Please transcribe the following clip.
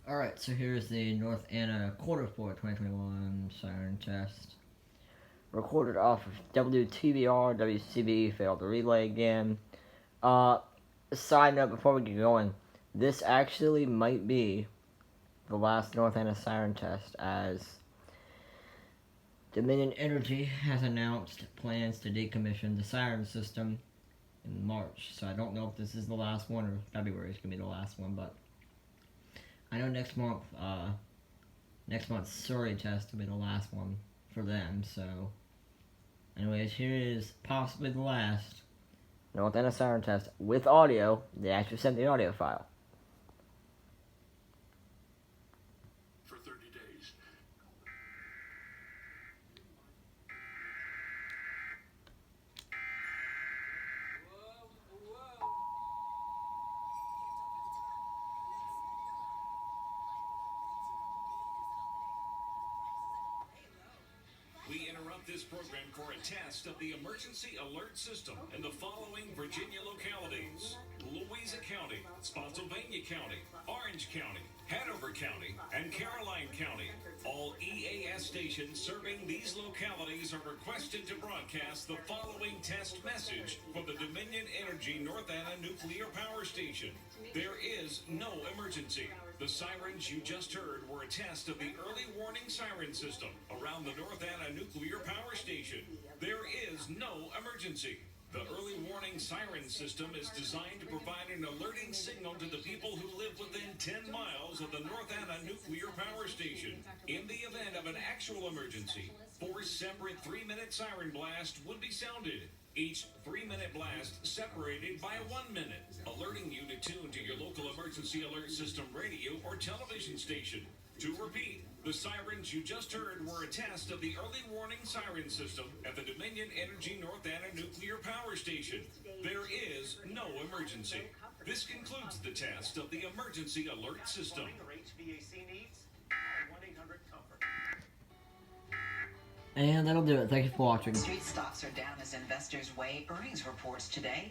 Alright, so here's the North Anna quarter for 2021 siren test. Recorded off of WTBR, WCB failed to relay again. Side note before we get going, this actually might be the last North Anna siren test, as Dominion Energy has announced plans to decommission the siren system in March. So I don't know if this is the last one or February is going to be the last one, but I know next month's Surry test will be the last one for them, so anyways, here is possibly the last North Anna siren test with audio. They actually sent the audio file. For 30 days. We interrupt this program for a test of the emergency alert system in the following Virginia localities: Louisa County, Spotsylvania County, Orange County, Hanover County, and Caroline County. All EAS stations serving these localities are requested to broadcast the following test message for the Dominion Energy North Anna Nuclear Power Station. There is no emergency. The sirens you just heard were a test of the early warning siren system around the North Anna Nuclear Power Station. There is no emergency. The early warning siren system is designed to provide an alerting signal to the people who live within 10 miles of the North Anna Nuclear Power Station. In the event of an actual emergency, 4 separate 3-minute siren blasts would be sounded. Each 3-minute blast separated by 1 minute, alerting you to tune to your local emergency alert system radio or television station. To repeat, the sirens you just heard were a test of the early warning siren system at the Dominion Energy North Anna Nuclear Power Station. There is no emergency. This concludes the test of the emergency alert system. And that'll do it. Thank you for watching. Street stocks are down as investors weigh earnings reports today.